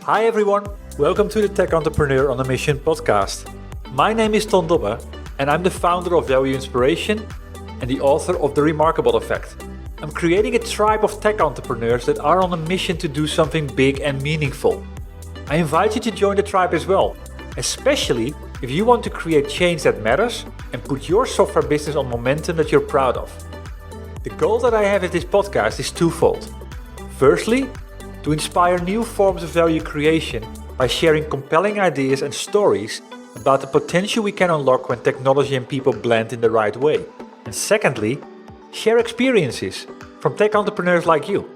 Hi everyone, welcome to the Tech Entrepreneur on a Mission podcast. My name is Ton Dobbe and I'm the founder of Value Inspiration and the author of The Remarkable Effect. I'm creating a tribe of tech entrepreneurs that are on a mission to do something big and meaningful. I invite you to join the tribe as well, especially if you want to create change that matters and put your software business on momentum that you're proud of. The goal that I have with this podcast is twofold. Firstly, to inspire new forms of value creation by sharing compelling ideas and stories about the potential we can unlock when technology and people blend in the right way. And secondly, share experiences from tech entrepreneurs like you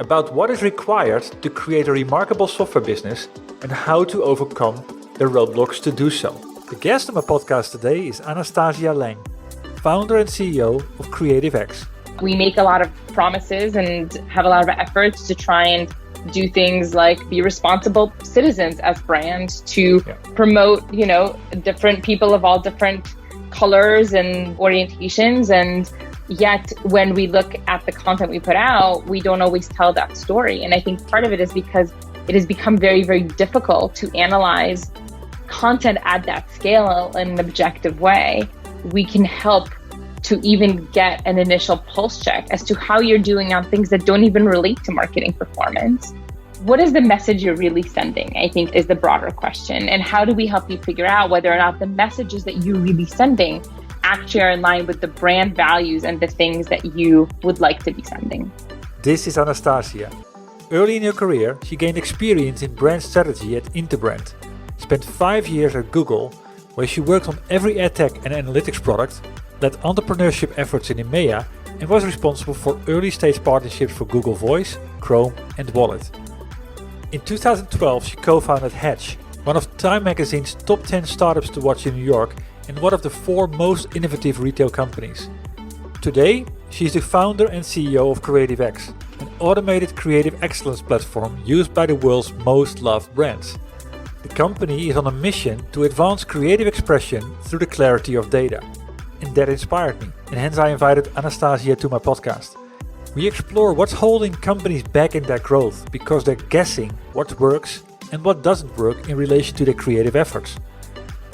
about what is required to create a remarkable software business and how to overcome the roadblocks to do so. The guest on my podcast today is Anastasia Leng, founder and CEO of CreativeX. We make a lot of promises and have a lot of efforts to try and do things like be responsible citizens as brands to promote, different people of all different colors and orientations. And yet when we look at the content we put out, we don't always tell that story. And I think part of it is because it has become very, very difficult to analyze content at that scale in an objective way. We can help to even get an initial pulse check as to how you're doing on things that don't even relate to marketing performance. What is the message you're really sending, I think, is the broader question. And how do we help you figure out whether or not the messages that you're really sending actually are in line with the brand values and the things that you would like to be sending? This is Anastasia. Early in her career, she gained experience in brand strategy at Interbrand, spent 5 years at Google, where she worked on every edtech and analytics product, led entrepreneurship efforts in EMEA, and was responsible for early-stage partnerships for Google Voice, Chrome, and Wallet. In 2012, she co-founded Hatch, one of Time magazine's top 10 startups to watch in New York and one of the 4 most innovative retail companies. Today, she is the founder and CEO of CreativeX, an automated creative excellence platform used by the world's most loved brands. The company is on a mission to advance creative expression through the clarity of data. And that inspired me, and hence I invited Anastasia to my podcast. We explore what's holding companies back in their growth because they're guessing what works and what doesn't work in relation to their creative efforts.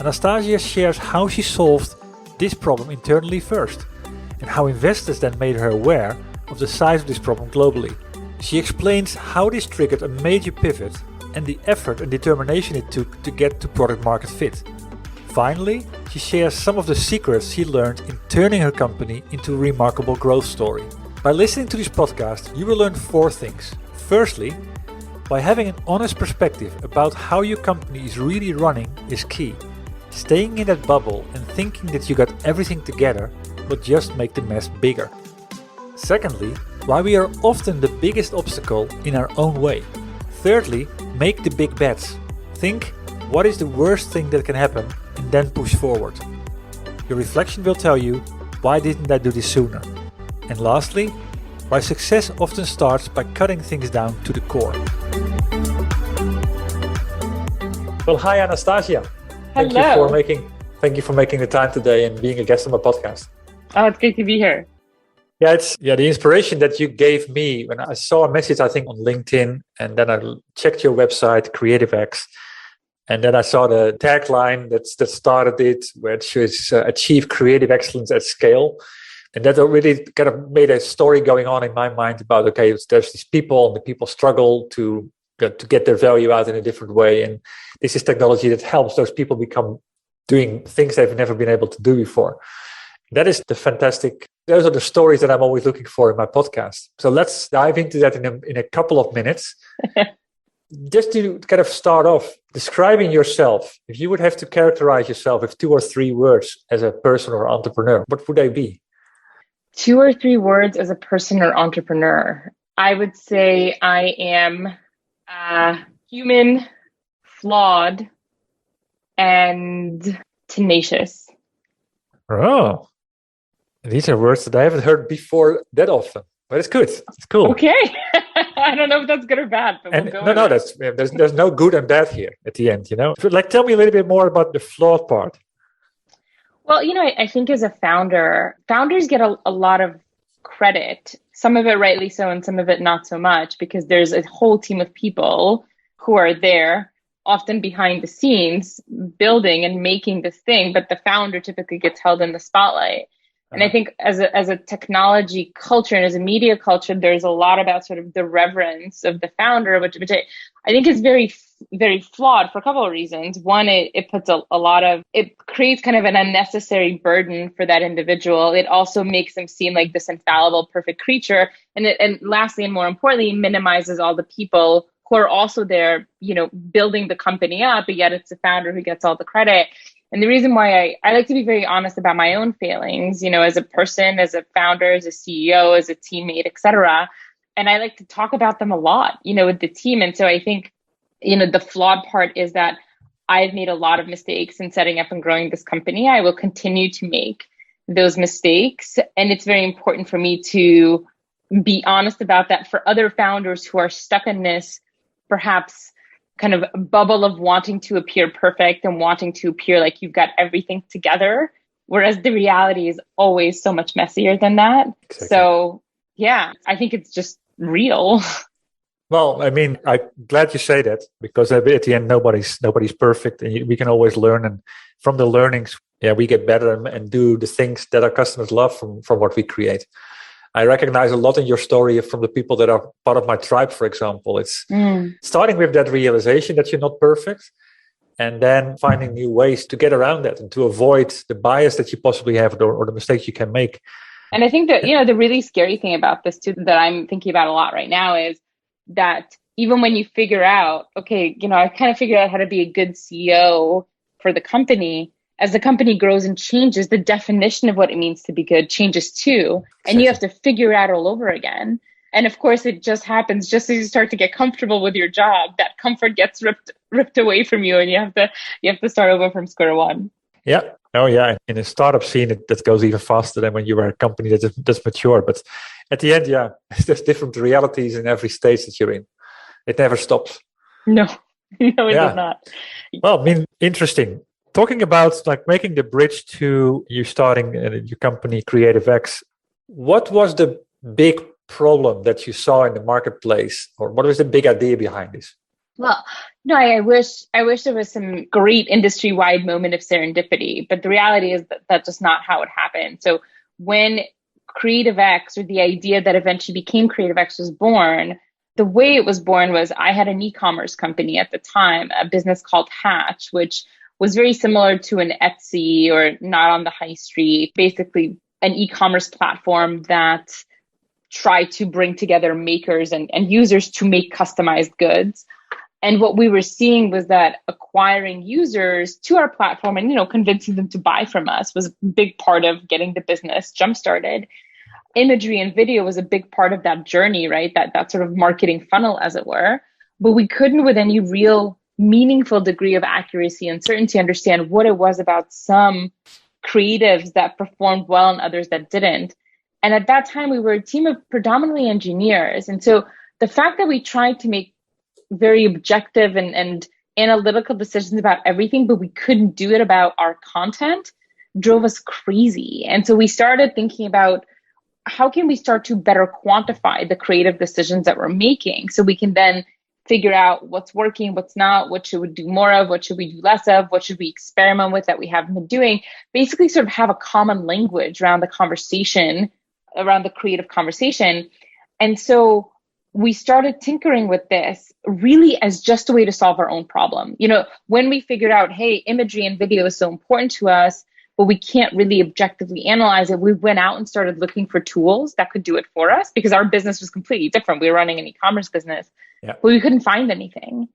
Anastasia shares how she solved this problem internally first, and how investors then made her aware of the size of this problem globally. She explains how this triggered a major pivot and the effort and determination it took to get to product market fit. Finally, she shares some of the secrets she learned in turning her company into a remarkable growth story. By listening to this podcast, you will learn 4 things. Firstly, by having an honest perspective about how your company is really running is key. Staying in that bubble and thinking that you got everything together will just make the mess bigger. Secondly, why we are often the biggest obstacle in our own way. Thirdly, make the big bets. Think, what is the worst thing that can happen, and then push forward. Your reflection will tell you, why didn't I do this sooner? And lastly, why success often starts by cutting things down to the core. Well, hi Anastasia. Hello. Thank you for making the time today and being a guest on my podcast. Oh, it's great to be here. The inspiration that you gave me when I saw a message, I think on LinkedIn, and then I checked your website, CreativeX. And then I saw the tagline that started it, which is achieve creative excellence at scale. And that really kind of made a story going on in my mind about, there's these people and the people struggle to get their value out in a different way. And this is technology that helps those people become doing things they've never been able to do before. That is those are the stories that I'm always looking for in my podcast. So let's dive into that in a couple of minutes. Just to kind of start off, describing yourself, if you would have to characterize yourself with 2 or 3 words as a person or entrepreneur, what would they be? 2 or 3 words as a person or entrepreneur. I would say I am human, flawed, and tenacious. Oh, these are words that I haven't heard before that often, but it's good. It's cool. Okay. I don't know if that's good or bad, but we'll go. No, there's no good and bad here at the end, So, tell me a little bit more about the flawed part. Well, I think as a founder, founders get a lot of credit, some of it rightly so and some of it not so much, because there's a whole team of people who are there, often behind the scenes, building and making this thing, but the founder typically gets held in the spotlight. And I think as a technology culture and as a media culture, there's a lot about sort of the reverence of the founder, which I think is very, very flawed for a couple of reasons. One, it puts it creates kind of an unnecessary burden for that individual. It also makes them seem like this infallible, perfect creature. And lastly, and more importantly, minimizes all the people who are also there, building the company up, but yet it's the founder who gets all the credit. And the reason why I like to be very honest about my own failings, as a person, as a founder, as a CEO, as a teammate, et cetera. And I like to talk about them a lot, with the team. And so I think, the flawed part is that I've made a lot of mistakes in setting up and growing this company. I will continue to make those mistakes. And it's very important for me to be honest about that for other founders who are stuck in this, perhaps kind of bubble of wanting to appear perfect and wanting to appear like you've got everything together, whereas the reality is always so much messier than that. Exactly. So yeah, I think it's just real. Well, I mean, I'm glad you say that, because at the end, nobody's perfect, and we can always learn. And from the learnings, we get better and do the things that our customers love from what we create. I recognize a lot in your story from the people that are part of my tribe, for example. It's starting with that realization that you're not perfect, and then finding new ways to get around that and to avoid the bias that you possibly have or the mistakes you can make. And I think that, the really scary thing about this too, that I'm thinking about a lot right now, is that even when you figure out, okay, I kind of figured out how to be a good CEO for the company, as the company grows and changes, the definition of what it means to be good changes too. And you have to figure it out all over again. And of course, it just happens just as you start to get comfortable with your job, that comfort gets ripped away from you, and you have to start over from square one. Yeah. Oh, yeah. In a startup scene, that goes even faster than when you are a company that's mature. But at the end, there's different realities in every stage that you're in. It never stops. No, it does not. Well, I mean, interesting. Talking about like making the bridge to you starting your company CreativeX, what was the big problem that you saw in the marketplace, or what was the big idea behind this? Well, no, I wish there was some great industry-wide moment of serendipity, but the reality is that that's just not how it happened. So when CreativeX, or the idea that eventually became CreativeX, was born, the way it was born was I had an e-commerce company at the time, a business called Hatch, which was very similar to an Etsy or Not on the High Street, basically an e-commerce platform that tried to bring together makers and users to make customized goods. And what we were seeing was that acquiring users to our platform and, convincing them to buy from us was a big part of getting the business jump-started. Imagery and video was a big part of that journey, right? That sort of marketing funnel, as it were. But we couldn't, with any real meaningful degree of accuracy and certainty, understand what it was about some creatives that performed well and others that didn't. And at that time, we were a team of predominantly engineers. And so the fact that we tried to make very objective and analytical decisions about everything, but we couldn't do it about our content, drove us crazy. And so we started thinking about, how can we start to better quantify the creative decisions that we're making, so we can then figure out what's working, what's not, what should we do more of, what should we do less of, what should we experiment with that we haven't been doing, basically sort of have a common language around the conversation, around the creative conversation. And so we started tinkering with this really as just a way to solve our own problem. When we figured out, hey, imagery and video is so important to us, but we can't really objectively analyze it, we went out and started looking for tools that could do it for us, because our business was completely different. We were running an e-commerce business, but we couldn't find anything.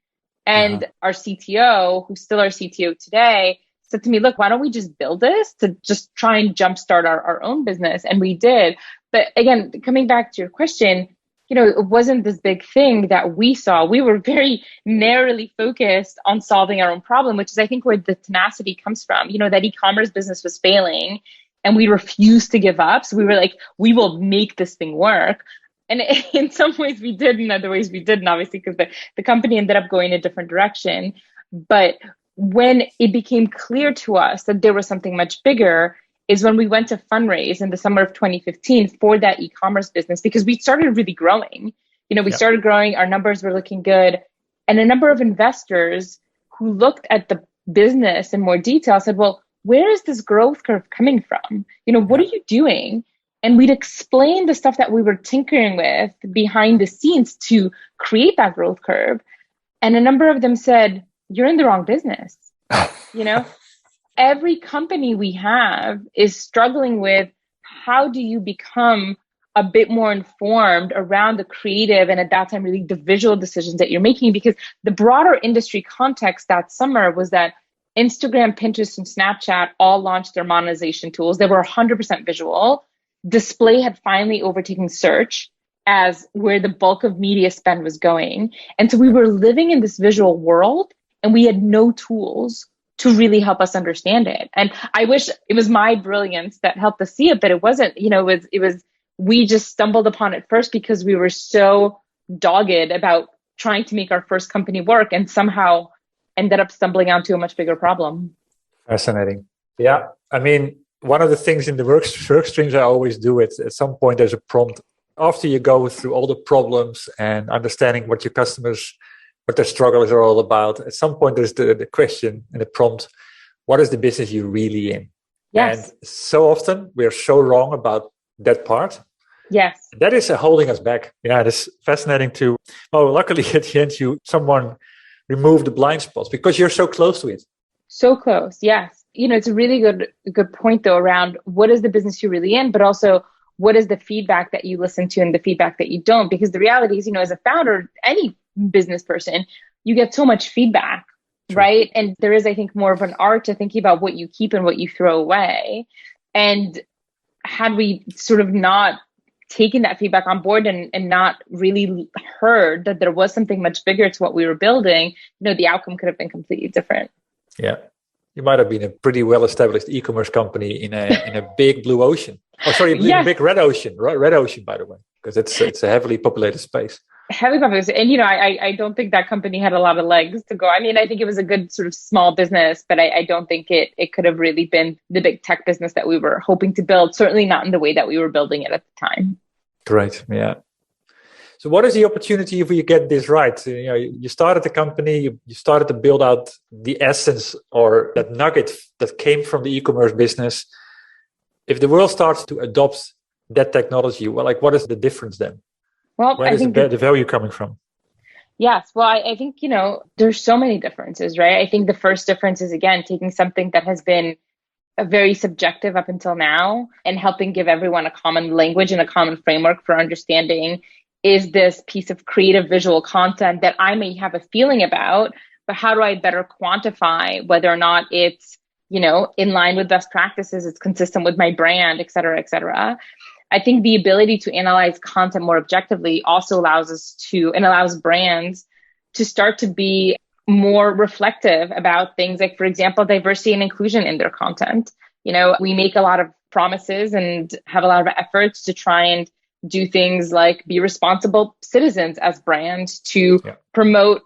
And our CTO, who's still our CTO today, said to me, look, why don't we just build this to just try and jumpstart our own business? And we did. But again, coming back to your question, it wasn't this big thing that we saw. We were very narrowly focused on solving our own problem, which is, I think, where the tenacity comes from. That e-commerce business was failing and we refused to give up. So we were like, we will make this thing work. And in some ways we did, in other ways we didn't, obviously, because the company ended up going a different direction. But when it became clear to us that there was something much bigger is when we went to fundraise in the summer of 2015 for that e-commerce business, because we started really growing. We started growing, our numbers were looking good. And a number of investors who looked at the business in more detail said, well, where is this growth curve coming from? What are you doing? And we'd explain the stuff that we were tinkering with behind the scenes to create that growth curve. And a number of them said, you're in the wrong business. Every company we have is struggling with how do you become a bit more informed around the creative and at that time really the visual decisions that you're making, because the broader industry context that summer was that Instagram, Pinterest, and Snapchat all launched their monetization tools. They were 100% visual. Display had finally overtaken search as where the bulk of media spend was going. And so we were living in this visual world and we had no tools to really help us understand it. And I wish it was my brilliance that helped us see it, but it wasn't, it was, we just stumbled upon it first because we were so dogged about trying to make our first company work and somehow ended up stumbling onto a much bigger problem. Fascinating. Yeah. I mean, one of the things in the work streams I always do it, at some point there's a prompt. After you go through all the problems and understanding what your customers, what their struggles are all about, at some point there's the question and the prompt, what is the business you're really in? Yes. And so often we're so wrong about that part. Yes. That is holding us back. Yeah, it's fascinating too. Well, luckily at the end, someone removed the blind spots because you're so close to it. So close. Yes. It's a really good point though around what is the business you're really in, but also what is the feedback that you listen to and the feedback that you don't? Because the reality is, as a founder, any business person, you get so much feedback, True. Right? And there is, I think, more of an art to thinking about what you keep and what you throw away. And had we sort of not taken that feedback on board and not really heard that there was something much bigger to what we were building, the outcome could have been completely different. Yeah. You might have been a pretty well-established e-commerce company in a big blue ocean. Oh, sorry, yes. A big red ocean. Red ocean, by the way, because it's a heavily populated space. Heavily populated. And, I don't think that company had a lot of legs to go. I mean, I think it was a good sort of small business, but I don't think it could have really been the big tech business that we were hoping to build, certainly not in the way that we were building it at the time. Great. Yeah. So what is the opportunity if you get this right? You started the company, you started to build out the essence or that nugget that came from the e-commerce business. If the world starts to adopt that technology, well, what is the difference then? Well, where is the value coming from? Yes. Well, I think, there's so many differences, right? I think the first difference is, again, taking something that has been very subjective up until now and helping give everyone a common language and a common framework for understanding, is this piece of creative visual content that I may have a feeling about, but how do I better quantify whether or not it's, in line with best practices, it's consistent with my brand, et cetera, et cetera. I think the ability to analyze content more objectively also allows brands to start to be more reflective about things like, for example, diversity and inclusion in their content. We make a lot of promises and have a lot of efforts to try and do things like be responsible citizens as brands to promote,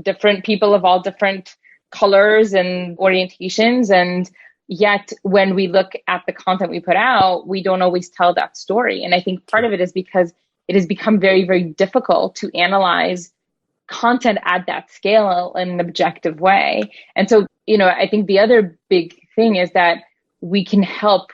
different people of all different colors and orientations. And yet when we look at the content we put out, we don't always tell that story. And I think part of it is because it has become very, very difficult to analyze content at that scale in an objective way. And so, I think the other big thing is that we can help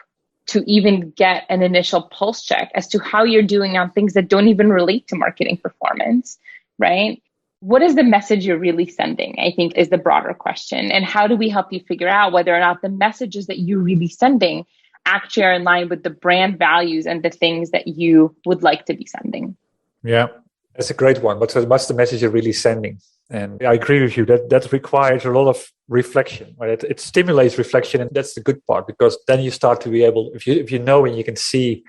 to even get an initial pulse check as to how you're doing on things that don't even relate to marketing performance, right? What is the message you're really sending, I think, is the broader question. And how do we help you figure out whether or not the messages that you're really sending actually are in line with the brand values and the things that you would like to be sending? Yeah, that's a great one. What's the message you're really sending? And I agree with you that requires a lot of reflection. Right? It stimulates reflection, and that's the good part, because then you start to be able, if you know and you can see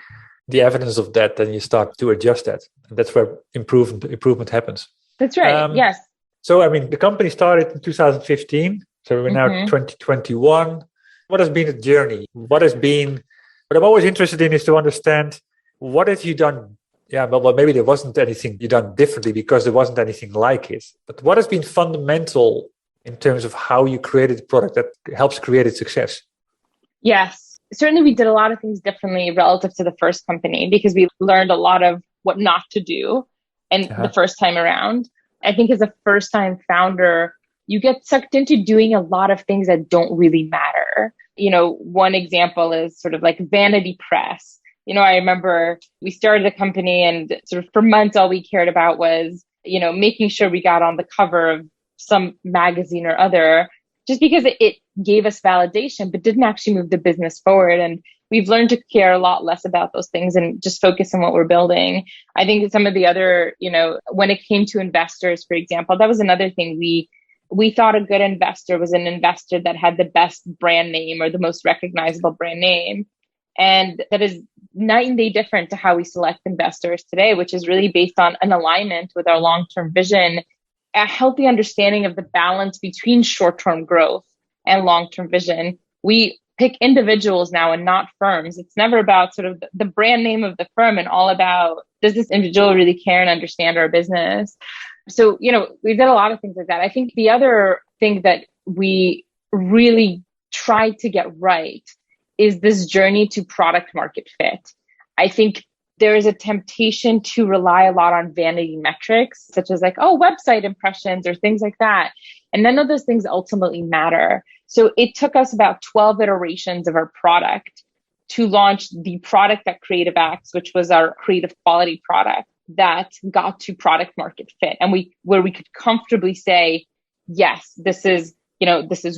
the evidence of that, then you start to adjust that, and that's where improvement happens. That's right. Yes. So the company started in 2015. So we're now 2021. What has been the journey? What I'm always interested in is to understand, what have you done? Yeah, well, maybe there wasn't anything you done differently because there wasn't anything like it. But what has been fundamental in terms of how you created a product that helps create its success? Yes, certainly we did a lot of things differently relative to the first company because we learned a lot of what not to do and the first time around. I think as a first-time founder, you get sucked into doing a lot of things that don't really matter. One example is sort of like vanity press. I remember we started a company and sort of for months, all we cared about was, making sure we got on the cover of some magazine or other, just because it gave us validation, but didn't actually move the business forward. And we've learned to care a lot less about those things and just focus on what we're building. I think some of the other, when it came to investors, for example, that was another thing we thought a good investor was an investor that had the best brand name or the most recognizable brand name. And that is night and day different to how we select investors today, which is really based on an alignment with our long-term vision, a healthy understanding of the balance between short-term growth and long-term vision. We pick individuals now and not firms. It's never about sort of the brand name of the firm and all about, does this individual really care and understand our business? So, we've done a lot of things like that. I think the other thing that we really tried to get right is this journey to product market fit. I think there is a temptation to rely a lot on vanity metrics, such as website impressions or things like that. And none of those things ultimately matter. So it took us about 12 iterations of our product to launch the product at CreativeX, which was our creative quality product that got to product market fit. And where we could comfortably say, yes, this is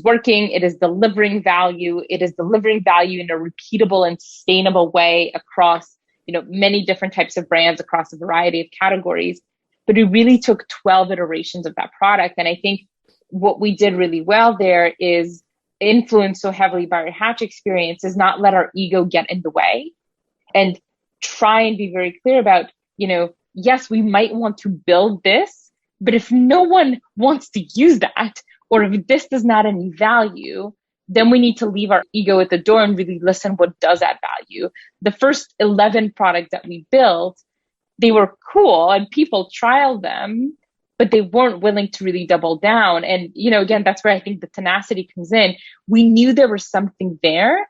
working. It is delivering value. It is delivering value in a repeatable and sustainable way across, many different types of brands across a variety of categories. But it really took 12 iterations of that product. And I think what we did really well there is influenced so heavily by our Hatch experience is not let our ego get in the way and try and be very clear about, yes, we might want to build this, but if no one wants to use that, or if this does not add any value, then we need to leave our ego at the door and really listen what does add value. The first 11 products that we built, they were cool and people trialed them, but they weren't willing to really double down. And, again, that's where I think the tenacity comes in. We knew there was something there.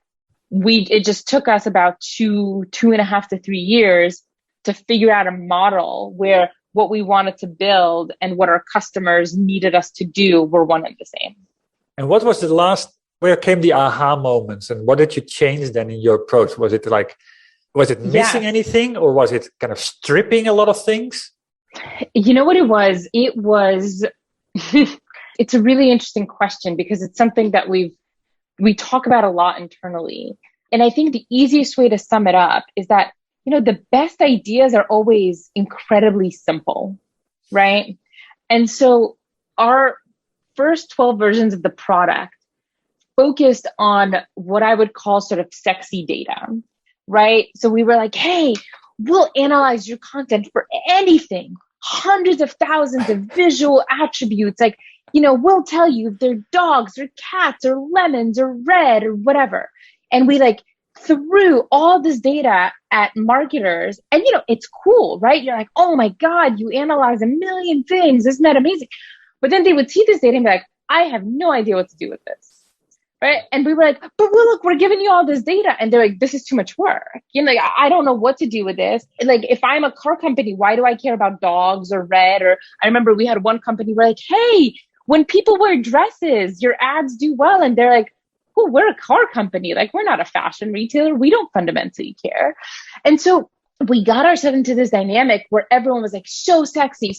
It just took us about 2.5 to 3 years to figure out a model where what we wanted to build and what our customers needed us to do were one and the same. And what was where came the aha moments and what did you change then in your approach? Was it missing anything or was it kind of stripping a lot of things? You know what it was? It was, it's a really interesting question because it's something that we talk about a lot internally. And I think the easiest way to sum it up is that the best ideas are always incredibly simple, right? And so our first 12 versions of the product focused on what I would call sort of sexy data, right? So we were like, hey, we'll analyze your content for anything, hundreds of thousands of visual attributes. We'll tell you if they're dogs or cats or lemons or red or whatever. And we threw all this data at marketers and, it's cool, right? You're like, oh my God, you analyze a million things. Isn't that amazing? But then they would see this data and be like, I have no idea what to do with this, right? And we were like, but look, we're giving you all this data. And they're like, this is too much work. I don't know what to do with this. If I'm a car company, why do I care about dogs or red? Or I remember we had one company where hey, when people wear dresses, your ads do well. And they're like, oh, we're a car company. We're not a fashion retailer. We don't fundamentally care. And so we got ourselves into this dynamic where everyone was so sexy,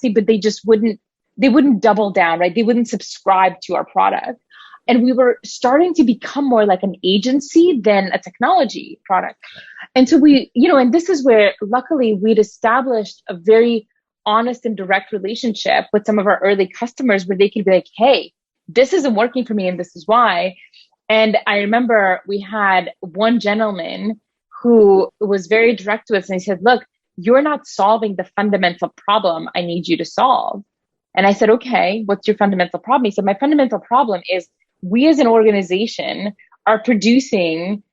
but they wouldn't double down, right? They wouldn't subscribe to our product. And we were starting to become more like an agency than a technology product. And so and this is where luckily we'd established a very honest and direct relationship with some of our early customers where they could be like, hey, this isn't working for me and this is why. And I remember we had one gentleman who was very direct to us and he said, look, you're not solving the fundamental problem I need you to solve. And I said, okay, what's your fundamental problem? He said, my fundamental problem is we as an organization are producing,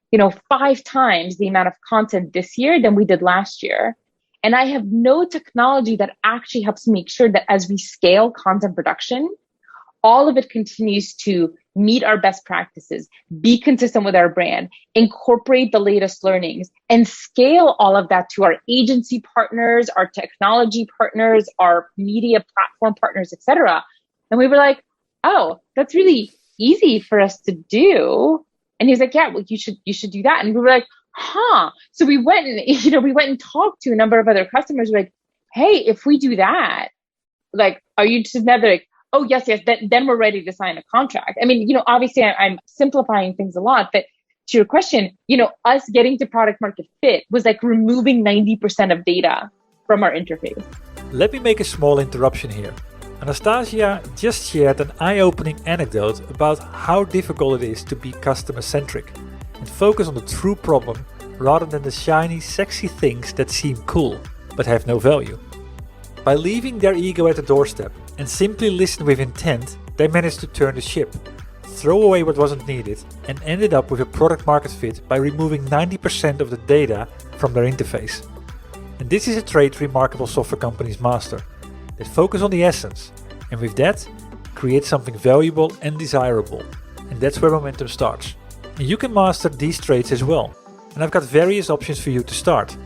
5 times the amount of content this year than we did last year. And I have no technology that actually helps make sure that as we scale content production, all of it continues to meet our best practices, be consistent with our brand, incorporate the latest learnings, and scale all of that to our agency partners, our technology partners, our media platform partners, etc. And we were like, oh, that's really easy for us to do. And he's like, yeah, well, you should do that. And we were like, huh. So we went and talked to a number of other customers. We're like, hey, if we do that, like, are you just never like, oh, yes, then we're ready to sign a contract. I mean, obviously I'm simplifying things a lot, but to your question, us getting to product market fit was like removing 90% of data from our interface. Let me make a small interruption here. Anastasia just shared an eye-opening anecdote about how difficult it is to be customer-centric and focus on the true problem rather than the shiny, sexy things that seem cool but have no value. By leaving their ego at the doorstep and simply listen with intent, they managed to turn the ship, throw away what wasn't needed, and ended up with a product market fit by removing 90% of the data from their interface. And this is a trait remarkable software companies master. They focus on the essence, and with that, create something valuable and desirable. And that's where momentum starts. And you can master these traits as well. And I've got various options for you to start.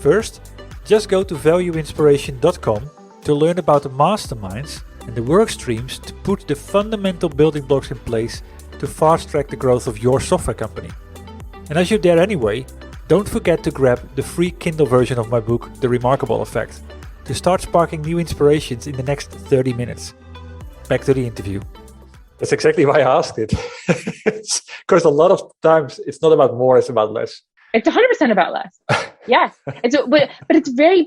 First, just go to valueinspiration.com to learn about the masterminds and the work streams to put the fundamental building blocks in place to fast track the growth of your software company. And as you're there anyway, don't forget to grab the free Kindle version of my book, The Remarkable Effect, to start sparking new inspirations in the next 30 minutes. Back to the interview. That's exactly why I asked it. Because a lot of times it's not about more, it's about less. It's 100% about less. Yes. But it's very,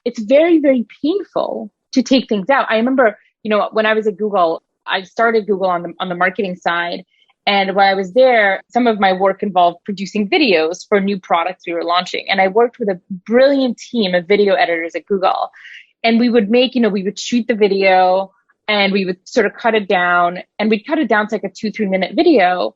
it's very, very painful to take things out. I remember, when I was at Google, I started Google on the marketing side. And when I was there, some of my work involved producing videos for new products we were launching. And I worked with a brilliant team of video editors at Google. And we would we would shoot the video and we would sort of cut it down, and we'd cut it down to like a 2-3 minute video.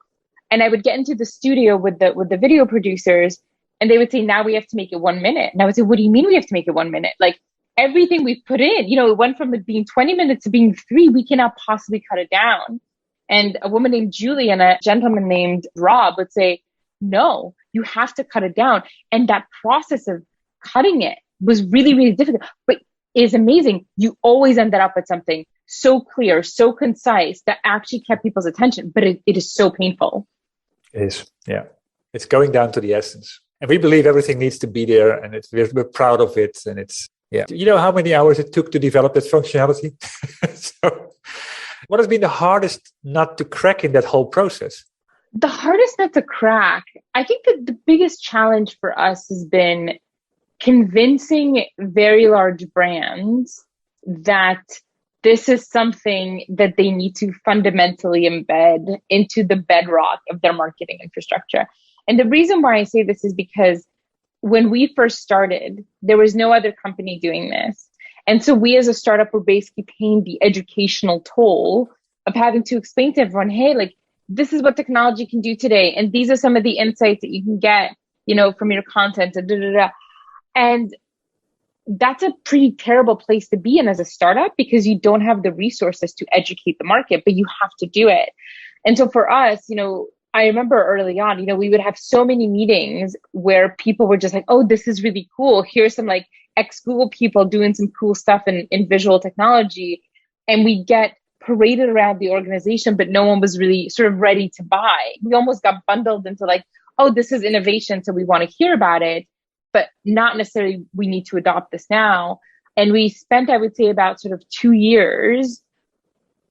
And I would get into the studio with the video producers, and they would say, now we have to make it 1 minute. And I would say, what do you mean we have to make it 1 minute? Like, everything we've put in, it went from it being 20 minutes to being 3, we cannot possibly cut it down. And a woman named Julie and a gentleman named Rob would say, no, you have to cut it down. And that process of cutting it was really, really difficult, but it's amazing. You always ended up with something so clear, so concise that actually kept people's attention, but it is so painful. It is, yeah. It's going down to the essence. And we believe everything needs to be there, and we're proud of it. And it's, yeah. You know how many hours it took to develop that functionality? So, what has been the hardest nut to crack in that whole process? The hardest nut to crack, I think that the biggest challenge for us has been convincing very large brands that this is something that they need to fundamentally embed into the bedrock of their marketing infrastructure. And the reason why I say this is because when we first started, there was no other company doing this. And so we as a startup were basically paying the educational toll of having to explain to everyone, hey, like, this is what technology can do today. And these are some of the insights that you can get, from your content. And that's a pretty terrible place to be in as a startup, because you don't have the resources to educate the market, but you have to do it. And so for us, I remember early on, we would have so many meetings where people were just like, oh, this is really cool. Here's some like ex-Google people doing some cool stuff in visual technology. And we get paraded around the organization, but no one was really sort of ready to buy. We almost got bundled into like, oh, this is innovation, so we want to hear about it, but not necessarily we need to adopt this now. And we spent, I would say, about sort of 2 years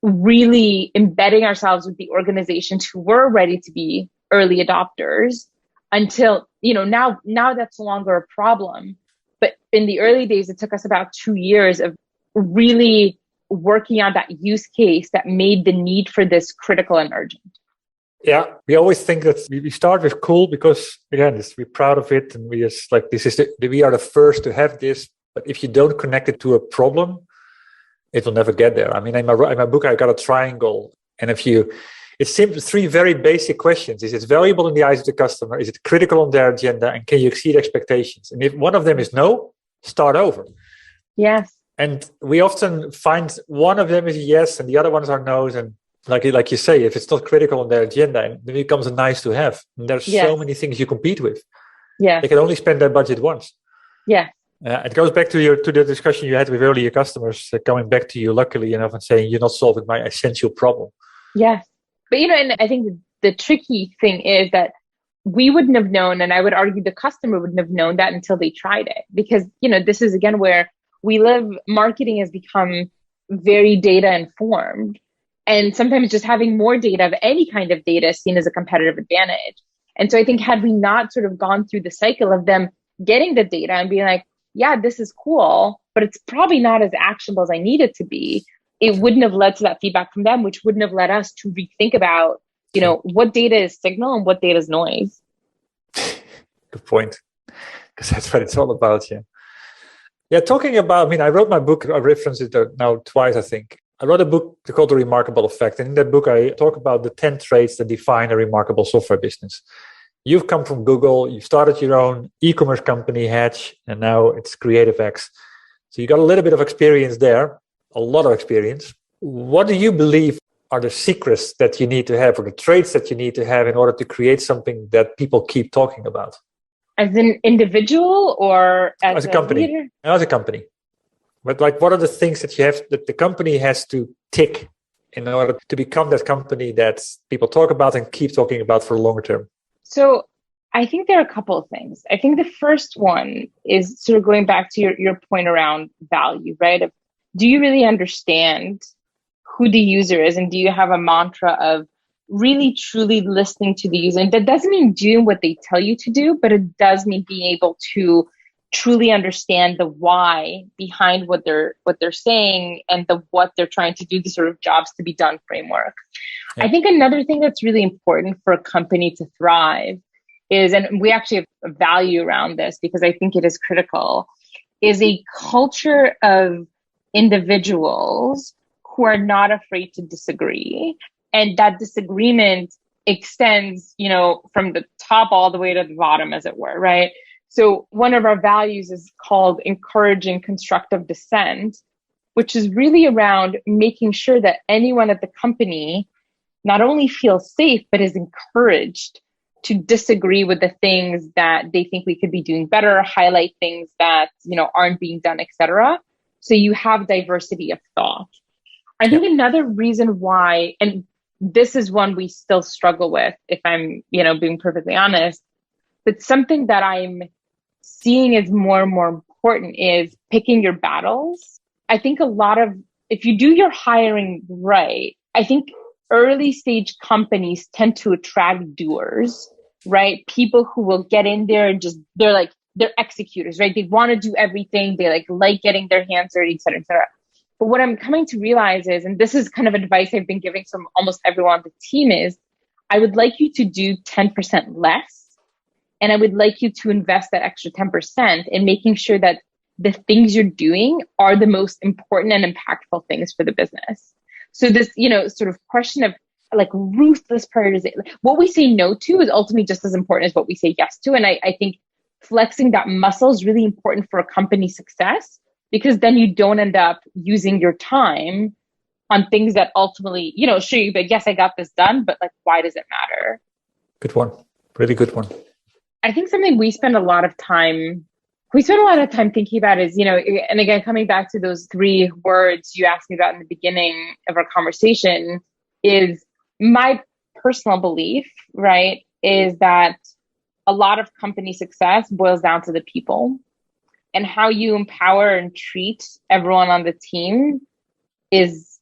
really embedding ourselves with the organizations who were ready to be early adopters until, now that's no longer a problem. But in the early days, it took us about 2 years of really working on that use case that made the need for this critical and urgent. Yeah, we always think that we start with cool because, again, we're proud of it. And we just like, we are the first to have this. But if you don't connect it to a problem, it will never get there. I mean, in my book, I got a triangle. And it's simply 3 very basic questions. Is it valuable in the eyes of the customer? Is it critical on their agenda? And can you exceed expectations? And if one of them is no, start over. Yes. And we often find one of them is yes and the other ones are no's. And like you say, if it's not critical on their agenda, it becomes a nice to have. And there's so many things you compete with. Yeah. They can only spend their budget once. Yeah. It goes back to the discussion you had with earlier customers coming back to you, luckily enough, and saying, you're not solving my essential problem. Yes. But, and I think the tricky thing is that we wouldn't have known, and I would argue the customer wouldn't have known that until they tried it. Because, this is again where we live, marketing has become very data informed. And sometimes just having more data of any kind of data is seen as a competitive advantage. And so I think had we not sort of gone through the cycle of them getting the data and being like, yeah, this is cool, but it's probably not as actionable as I need it to be, it wouldn't have led to that feedback from them, which wouldn't have led us to rethink about, what data is signal and what data is noise. Good point. Because that's what it's all about, yeah. Yeah, talking about, I wrote my book, I referenced it now twice, I think. I wrote a book called The Remarkable Effect. And in that book, I talk about the 10 traits that define a remarkable software business. You've come from Google, you've started your own e-commerce company, Hatch, and now it's CreativeX. So you got a little bit of experience there, a lot of experience. What do you believe are the secrets that you need to have or the traits that you need to have in order to create something that people keep talking about? As an individual or as a company? Leader? As a company. But what are the things that you have that the company has to tick in order to become that company that people talk about and keep talking about for the longer term? So I think there are a couple of things. I think the first one is sort of going back to your point around value, right? Do you really understand who the user is? And do you have a mantra of really, truly listening to the user? And that doesn't mean doing what they tell you to do, but it does mean being able to truly understand the why behind what they're saying and the what they're trying to do, the sort of jobs to be done framework. Yeah. I think another thing that's really important for a company to thrive is, and we actually have a value around this because I think it is critical, is a culture of individuals who are not afraid to disagree. And that disagreement extends, from the top all the way to the bottom, as it were, right? So one of our values is called encouraging constructive dissent, which is really around making sure that anyone at the company not only feels safe, but is encouraged to disagree with the things that they think we could be doing better, highlight things that, aren't being done, etc. So you have diversity of thought. I think another reason why, and this is one we still struggle with, if I'm, being perfectly honest, but something that I'm seeing as more and more important is picking your battles. I think if you do your hiring right, I think early stage companies tend to attract doers, right? People who will get in there and they're executors, right? They want to do everything. They like getting their hands dirty, et cetera, et cetera. But what I'm coming to realize is, and this is kind of advice I've been giving to almost everyone on the team, is I would like you to do 10% less. And I would like you to invest that extra 10% in making sure that the things you're doing are the most important and impactful things for the business. So this, sort of question of ruthless prioritization, what we say no to is ultimately just as important as what we say yes to. And I think flexing that muscle is really important for a company's success, because then you don't end up using your time on things that ultimately, sure, you be like, yes, I got this done, but why does it matter? Good one. Really good one. I think something we spend a lot of time thinking about is, and again, coming back to those 3 words you asked me about in the beginning of our conversation, is my personal belief, right, is that a lot of company success boils down to the people and how you empower and treat everyone on the team is,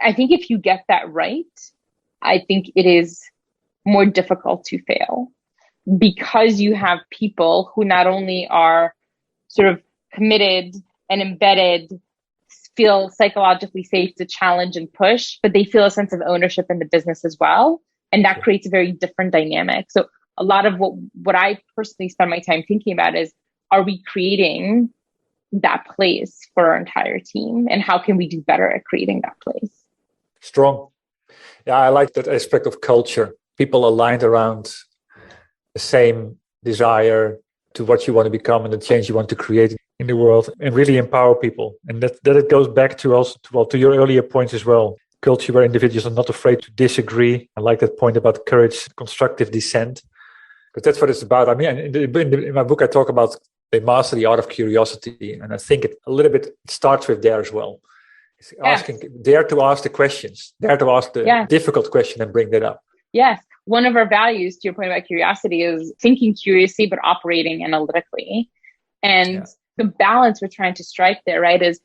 I think if you get that right, I think it is more difficult to fail. Because you have people who not only are sort of committed and embedded, feel psychologically safe to challenge and push, but they feel a sense of ownership in the business as well. And that creates a very different dynamic. So a lot of what I personally spend my time thinking about is, are we creating that place for our entire team? And how can we do better at creating that place? Strong. Yeah, I like that aspect of culture. People aligned around the same desire to what you want to become and the change you want to create. in the world and really empower people. And that it goes back to also to your earlier points as well. Culture where individuals are not afraid to disagree. I like that point about courage, constructive dissent, because that's what it's about. I mean, in my book, I talk about they master the art of curiosity, and I think it a little bit starts with there as well. It's asking, dare to ask the questions, dare to ask the difficult question and bring that up. Yes. One of our values, to your point about curiosity, is thinking curiously, but operating analytically. And the balance we're trying to strike there, right, is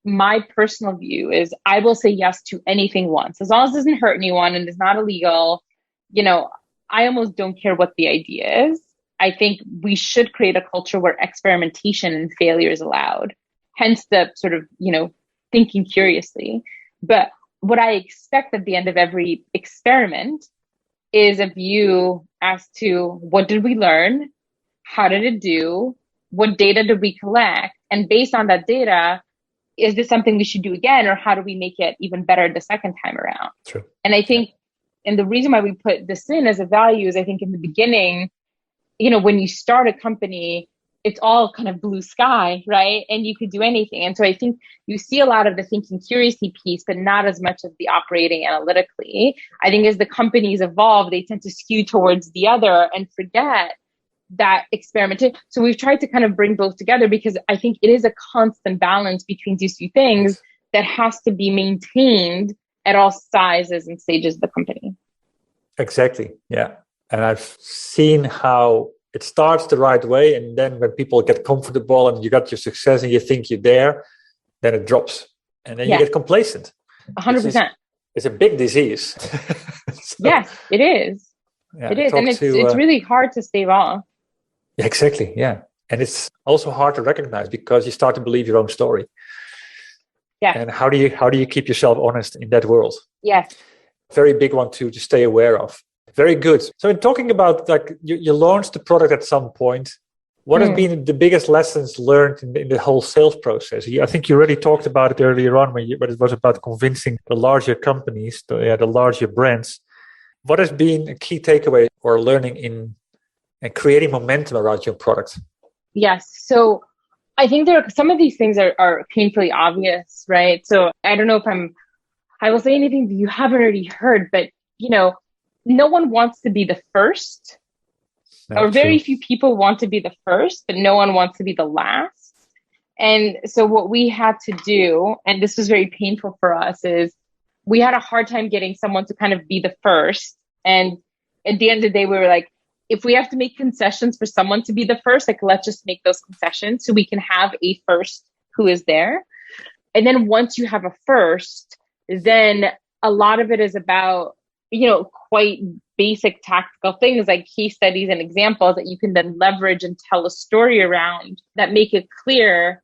my personal view is I will say yes to anything once, as long as it doesn't hurt anyone and is not illegal. I almost don't care what the idea is. I think we should create a culture where experimentation and failure is allowed. Hence the sort of, thinking curiously. But what I expect at the end of every experiment is a view as to what did we learn? How did it do? What data did we collect? And based on that data, is this something we should do again? Or how do we make it even better the second time around? True. And I think, and the reason why we put this in as a value is I think in the beginning, when you start a company, it's all kind of blue sky, right? And you could do anything. And so I think you see a lot of the thinking curiously piece, but not as much of the operating analytically. I think as the companies evolve, they tend to skew towards the other and forget that experimentation. So we've tried to kind of bring both together because I think it is a constant balance between these two things that has to be maintained at all sizes and stages of the company. Exactly. Yeah. And I've seen how it starts the right way. And then when people get comfortable and you got your success and you think you're there, then it drops. And then you get complacent. 100%. It's a big disease. Yes, it is. Yeah, it is. And it's really hard to stave off. Exactly. Yeah. And it's also hard to recognize because you start to believe your own story. Yeah. And how do you keep yourself honest in that world? Yes. Very big one to stay aware of. Very good. So in talking about you launched the product at some point, what has been the biggest lessons learned in the whole sales process? I think you already talked about it earlier on when it was about convincing the larger companies, the larger brands. What has been a key takeaway or learning in creating momentum around your product? Yes. So I think some of these things are painfully obvious, right? So I don't know if I will say anything that you haven't already heard, but no one wants to be the first, or very few people want to be the first, but no one wants to be the last. And so what we had to do, and this was very painful for us, is we had a hard time getting someone to kind of be the first. And at the end of the day, we were like, if we have to make concessions for someone to be the first, let's just make those concessions so we can have a first who is there. And then once you have a first, then a lot of it is about, quite basic tactical things like case studies and examples that you can then leverage and tell a story around that make it clear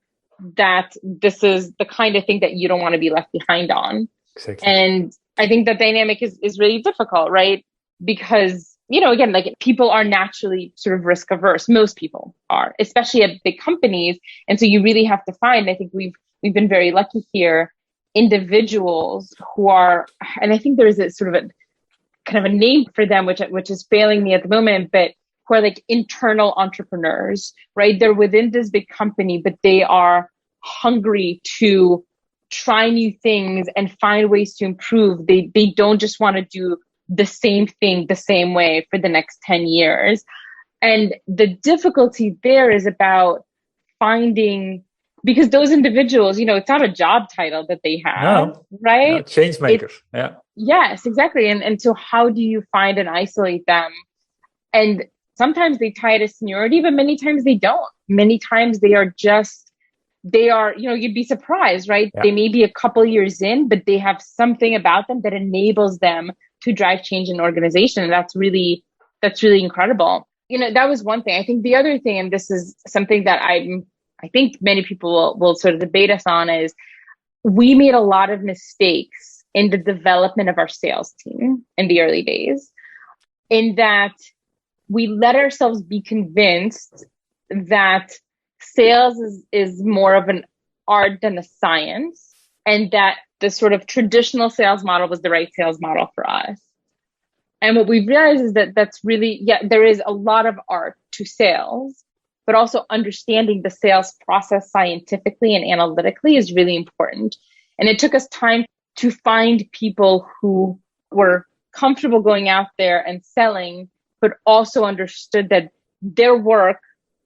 that this is the kind of thing that you don't want to be left behind on. Exactly. And I think that dynamic is really difficult, right? Because, again, people are naturally sort of risk averse. Most people are, especially at big companies. And so you really have to find, I think we've been very lucky here, individuals who are, and I think there is a sort of a kind of a name for them, which is failing me at the moment, but who are internal entrepreneurs, right? They're within this big company, but they are hungry to try new things and find ways to improve. They don't just want to do the same thing the same way for the next 10 years. And the difficulty there is about finding, because those individuals, it's not a job title that they have, right? No, change makers. Yes, exactly. And so how do you find and isolate them? And sometimes they tie to seniority, but many times they don't. Many times they are, you'd be surprised, right? Yeah. They may be a couple years in, but they have something about them that enables them to drive change in an organization. And that's really incredible. That was one thing. I think the other thing, and this is something that I think many people will sort of debate us on, is we made a lot of mistakes in the development of our sales team in the early days, in that we let ourselves be convinced that sales is more of an art than a science, and that the sort of traditional sales model was the right sales model for us. And what we've realized is that that's really, there is a lot of art to sales, but also understanding the sales process scientifically and analytically is really important. And it took us time to find people who were comfortable going out there and selling, but also understood that their work,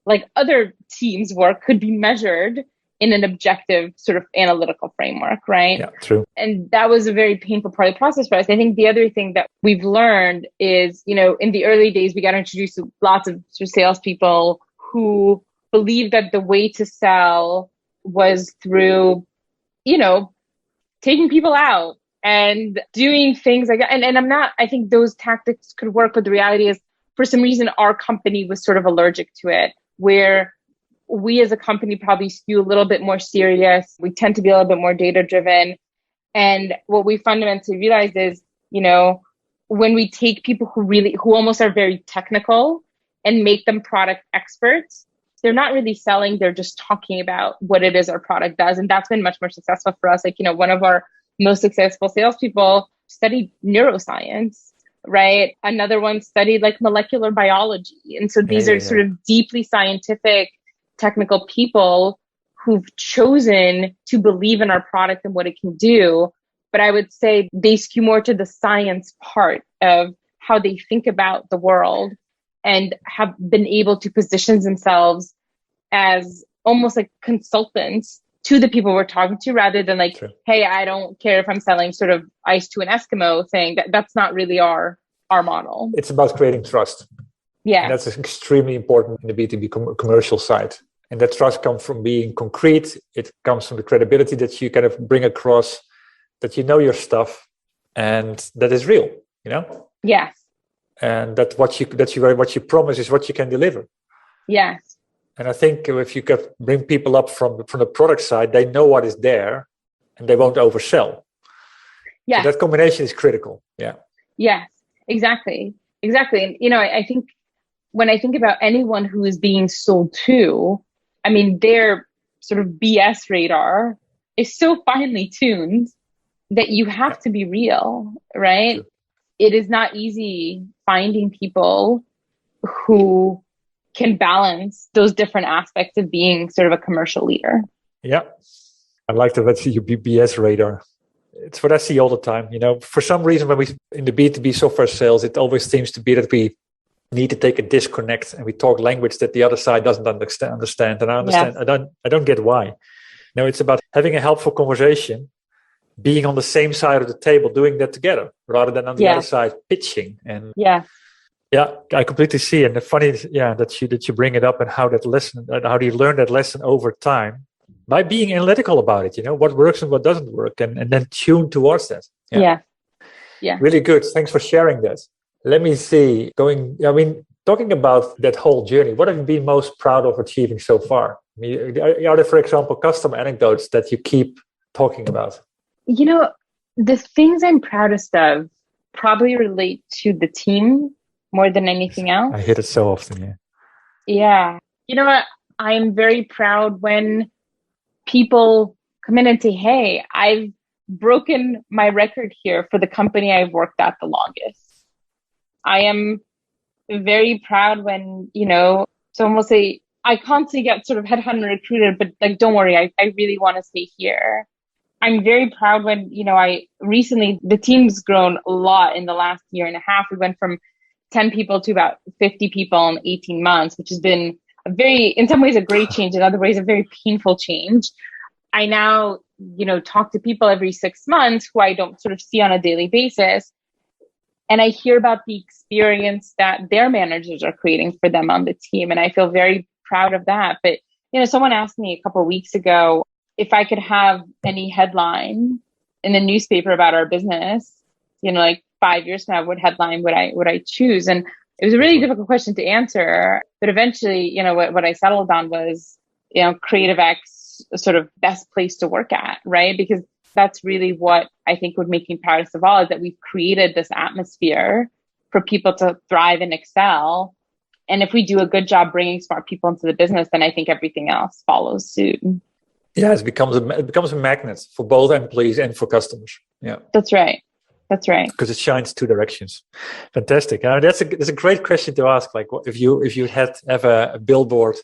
like other teams' work, could be measured in an objective sort of analytical framework, right? Yeah, true. And that was a very painful part of the process for us. I think the other thing that we've learned is, in the early days, we got introduced to lots of salespeople who believed that the way to sell was through, taking people out and doing things like that. And I think those tactics could work, but the reality is, for some reason, our company was sort of allergic to it, where we as a company probably skew a little bit more serious. We tend to be a little bit more data driven. And what we fundamentally realized is, when we take people who almost are very technical and make them product experts, they're not really selling. They're just talking about what it is our product does. And that's been much more successful for us. Like, one of our most successful salespeople studied neuroscience, right? Another one studied like molecular biology. And so these are sort of deeply scientific, technical people who've chosen to believe in our product and what it can do. But I would say they skew more to the science part of how they think about the world and have been able to position themselves as almost like consultants to the people we're talking to, rather than like, True. Hey, I don't care if I'm selling sort of ice to an Eskimo thing. That's not really our model. It's about creating trust. Yeah. And that's extremely important in the B2B commercial side. And that trust comes from being concrete. It comes from the credibility that you kind of bring across, that you know your stuff, and that is real, Yes. And that what you promise is what you can deliver. Yes. And I think if you could bring people up from the product side, they know what is there and they won't oversell. Yeah. So that combination is critical. Yeah. Yes, exactly. And, I think when I think about anyone who is being sold to, their sort of BS radar is so finely tuned that you have to be real, right? Sure. It is not easy finding people who can balance those different aspects of being sort of a commercial leader. Yeah. I like to see your BS radar. It's what I see all the time. For some reason, when we in the B2B software sales, it always seems to be that we need to take a disconnect and we talk language that the other side doesn't understand. And I understand. Yes. I don't get why. It's about having a helpful conversation, being on the same side of the table, doing that together, rather than on the other side pitching. And yeah, I completely see. And the funny is, that you bring it up, and how do you learn that lesson over time? By being analytical about it, what works and what doesn't work, and then tune towards that. Yeah. Really good. Thanks for sharing that. Let me see. Talking about that whole journey, what have you been most proud of achieving so far? Are there, for example, customer anecdotes that you keep talking about? The things I'm proudest of probably relate to the team more than anything else. I hear it so often, Yeah. You know what? I'm very proud when people come in and say, hey, I've broken my record here for the company I've worked at the longest. I am very proud when, someone will say, I constantly get sort of headhunted recruited, but like, don't worry, I really want to stay here. I'm very proud when, the team's grown a lot in the last year and a half. We went from 10 people to about 50 people in 18 months, which has been in some ways a great change, in other ways a very painful change. I now, talk to people every 6 months who I don't sort of see on a daily basis. And I hear about the experience that their managers are creating for them on the team. And I feel very proud of that. But, someone asked me a couple of weeks ago if I could have any headline in the newspaper about our business, like 5 years from now, what headline would I choose? And it was a really difficult question to answer. But eventually, what I settled on was, CreativeX, sort of best place to work at, right? Because that's really what I think would make me proudest of all, is that we've created this atmosphere for people to thrive and excel. And if we do a good job bringing smart people into the business, then I think everything else follows suit. Yeah, it becomes a magnet for both employees and for customers. Yeah, that's right. Because it shines two directions. Fantastic. That's a great question to ask. Like, if you have a billboard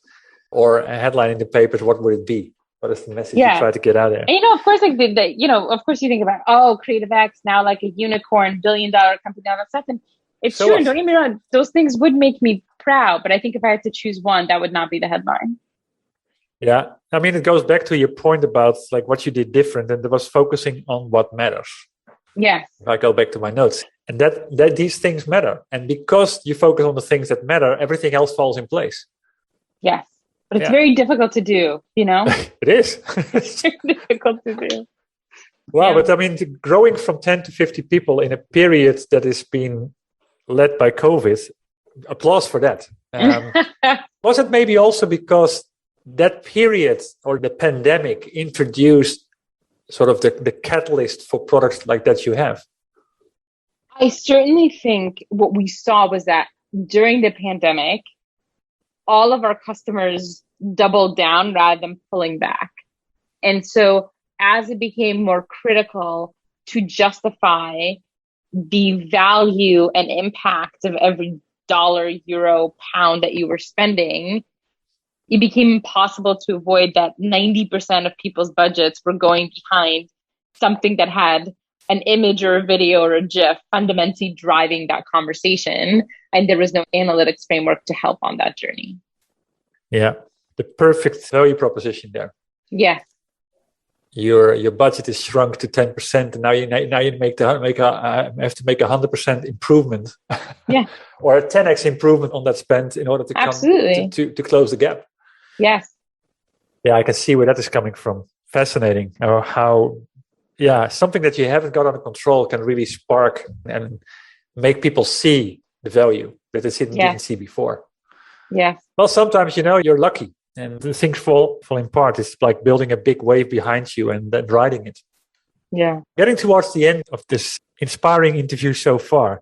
or a headline in the papers, what would it be? What is the message you Yeah. try to get out there? And, of course, like of course you think about, CreativeX now like a unicorn, billion-dollar company, all that stuff. And it's true. And don't get me wrong, those things would make me proud. But I think if I had to choose one, that would not be the headline. Yeah. I mean, it goes back to your point about like what you did different, and it was focusing on what matters. Yes. If I go back to my notes, and that these things matter. And because you focus on the things that matter, everything else falls in place. Yes. But it's very difficult to do, It is. It's very difficult to do. Wow. But I mean, growing from 10 to 50 people in a period that has been led by COVID, applause for that. Was it maybe also because that period or the pandemic introduced sort of the catalyst for products like that you have? I certainly think what we saw was that during the pandemic, all of our customers doubled down rather than pulling back. And so as it became more critical to justify the value and impact of every dollar, euro, pound that you were spending, it became impossible to avoid that 90% of people's budgets were going behind something that had an image or a video or a GIF fundamentally driving that conversation. And there was no analytics framework to help on that journey. Yeah, the perfect value proposition there. Yes. Your budget is shrunk to 10%, and now you have to make 100% improvement. Yeah. Or a 10x improvement on that spend in order to Absolutely. to close the gap. Yes. Yeah, I can see where that is coming from. Fascinating. Or how something that you haven't got under control can really spark and make people see the value that they didn't see before. Yeah. Well, sometimes, you're lucky and things fall in part. It's like building a big wave behind you and then riding it. Yeah. Getting towards the end of this inspiring interview so far,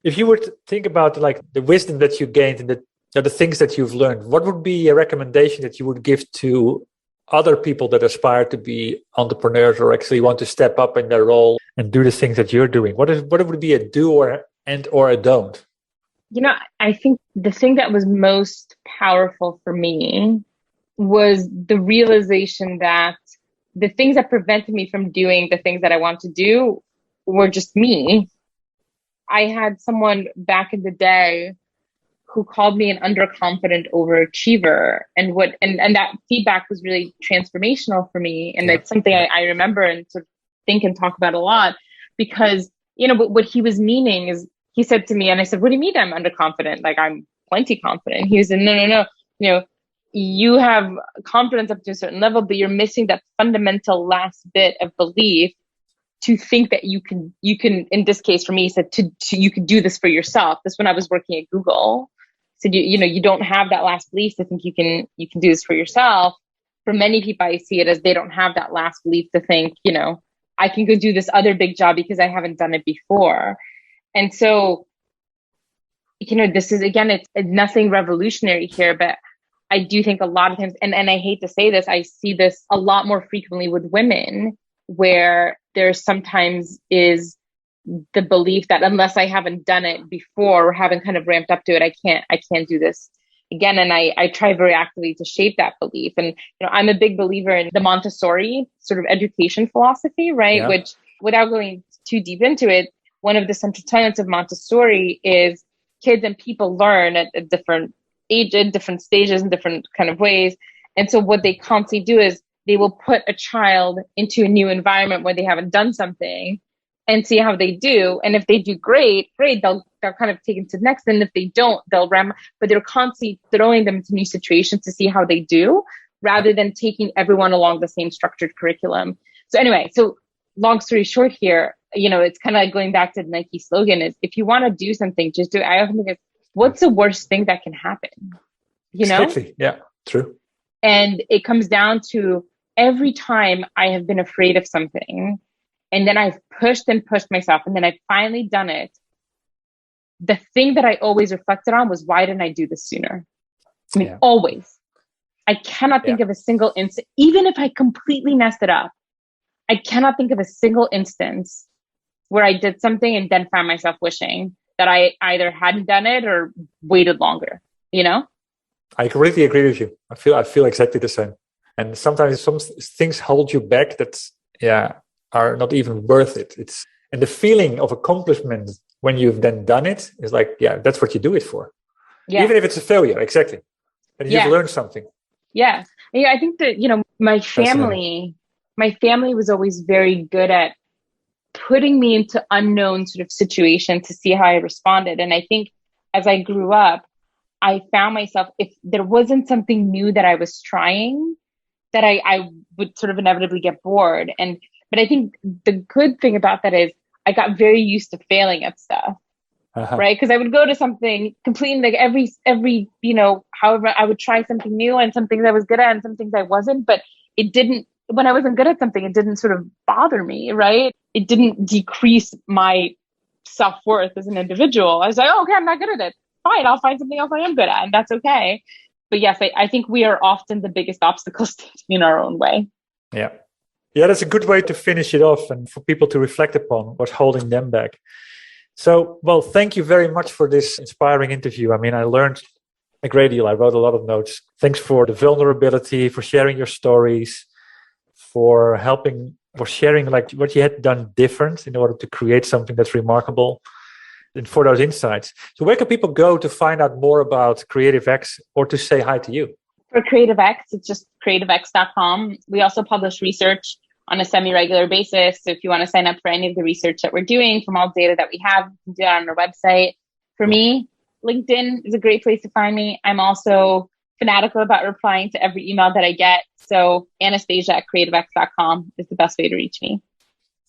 if you would think about like the wisdom that you gained and the things that you've learned, what would be a recommendation that you would give to other people that aspire to be entrepreneurs or actually want to step up in their role and do the things that you're doing? What would be a do or a don't? I think the thing that was most powerful for me was the realization that the things that prevented me from doing the things that I want to do were just me. I had someone back in the day who called me an underconfident overachiever, and that feedback was really transformational for me. And it's something I remember and sort of think and talk about a lot, because, what he was meaning is, he said to me, and I said, what do you mean I'm underconfident? Like, I'm plenty confident. He said, no. You have confidence up to a certain level, but you're missing that fundamental last bit of belief to think that you can, in this case for me, he said, you could do this for yourself. This when I was working at Google. So you don't have that last belief to think you can do this for yourself. For many people, I see it as they don't have that last belief to think, I can go do this other big job because I haven't done it before. And so, this is, again, it's nothing revolutionary here, but I do think a lot of times, and I hate to say this, I see this a lot more frequently with women, where there sometimes is the belief that unless I haven't done it before or haven't kind of ramped up to it, I can't do this again. And I try very actively to shape that belief. And, I'm a big believer in the Montessori sort of education philosophy, right? Yeah. Which, without going too deep into it, one of the central tenets of Montessori is kids and people learn at different ages, different stages, in different kind of ways. And so what they constantly do is they will put a child into a new environment where they haven't done something and see how they do. And if they do great, they'll kind of take it to the next. And if they don't, they'll but they're constantly throwing them into new situations to see how they do, rather than taking everyone along the same structured curriculum. So anyway, long story short here, it's kind of like going back to the Nike slogan is, if you want to do something, just do it. I often think, what's the worst thing that can happen? Exactly. Yeah, true. And it comes down to every time I have been afraid of something, and then I've pushed and pushed myself, and then I've finally done it. The thing that I always reflected on was, why didn't I do this sooner? I mean, always. I cannot think of a single instance, even if I completely messed it up, I cannot think of a single instance where I did something and then found myself wishing that I either hadn't done it or waited longer, I completely agree with you. I feel exactly the same. And sometimes some things hold you back that are not even worth it. And the feeling of accomplishment when you've then done it is like, that's what you do it for. Yeah. Even if it's a failure, exactly. And you've learned something. Yeah. Yeah, I think that, my family was always very good at putting me into unknown sort of situations to see how I responded. And I think as I grew up, I found myself, if there wasn't something new that I was trying, that I would sort of inevitably get bored. But I think the good thing about that is I got very used to failing at stuff, right? Because I would go to something completely like every, however, I would try something new, and some things I was good at and some things I wasn't, but it didn't, when I wasn't good at something, it didn't sort of bother me, right? It didn't decrease my self-worth as an individual. I was like, okay, I'm not good at it. Fine, I'll find something else I am good at, and that's okay. But yes, I think we are often the biggest obstacles in our own way. Yeah, that's a good way to finish it off and for people to reflect upon what's holding them back. So, well, thank you very much for this inspiring interview. I mean, I learned a great deal. I wrote a lot of notes. Thanks for the vulnerability, for sharing your stories, for sharing like what you had done different in order to create something that's remarkable, and for those insights. So where can people go to find out more about CreativeX or to say hi to you? For CreativeX, it's just creativex.com. We also publish research on a semi-regular basis. So if you want to sign up for any of the research that we're doing from all data that we have, you can do that on our website. For me, LinkedIn is a great place to find me. I'm also fanatical about replying to every email that I get. So Anastasia at creativex.com is the best way to reach me.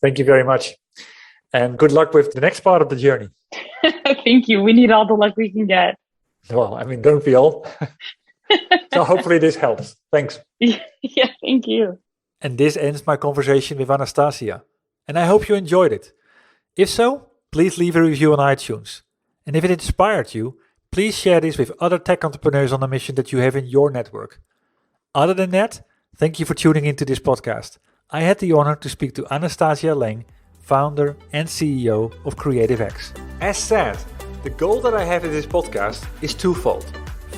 Thank you very much. And good luck with the next part of the journey. Thank you. We need all the luck we can get. Well, I mean, don't we all? So hopefully this helps. Thanks. Yeah, thank you. And this ends my conversation with Anastasia. And I hope you enjoyed it. If so, please leave a review on iTunes. And if it inspired you, please share this with other tech entrepreneurs on a mission that you have in your network. Other than that, thank you for tuning into this podcast. I had the honor to speak to Anastasia Leng, founder and CEO of CreativeX. As said, the goal that I have in this podcast is twofold.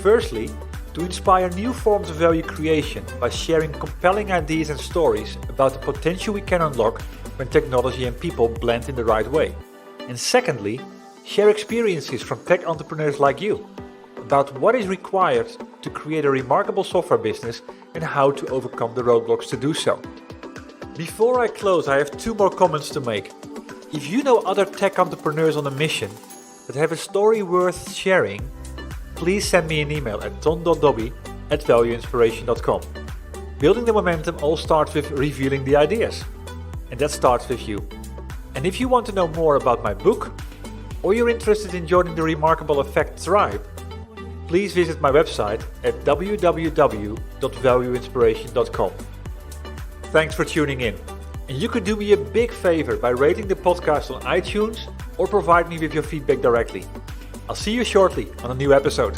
Firstly, to inspire new forms of value creation by sharing compelling ideas and stories about the potential we can unlock when technology and people blend in the right way. And secondly, share experiences from tech entrepreneurs like you about what is required to create a remarkable software business and how to overcome the roadblocks to do so. Before I close, I have 2 more comments to make. If you know other tech entrepreneurs on a mission that have a story worth sharing, please send me an email at ton.dobby@valueinspiration.com. Building the momentum all starts with revealing the ideas. And that starts with you. And if you want to know more about my book, or you're interested in joining the Remarkable Effect tribe, please visit my website at www.valueinspiration.com. Thanks for tuning in. And you could do me a big favor by rating the podcast on iTunes or provide me with your feedback directly. I'll see you shortly on a new episode.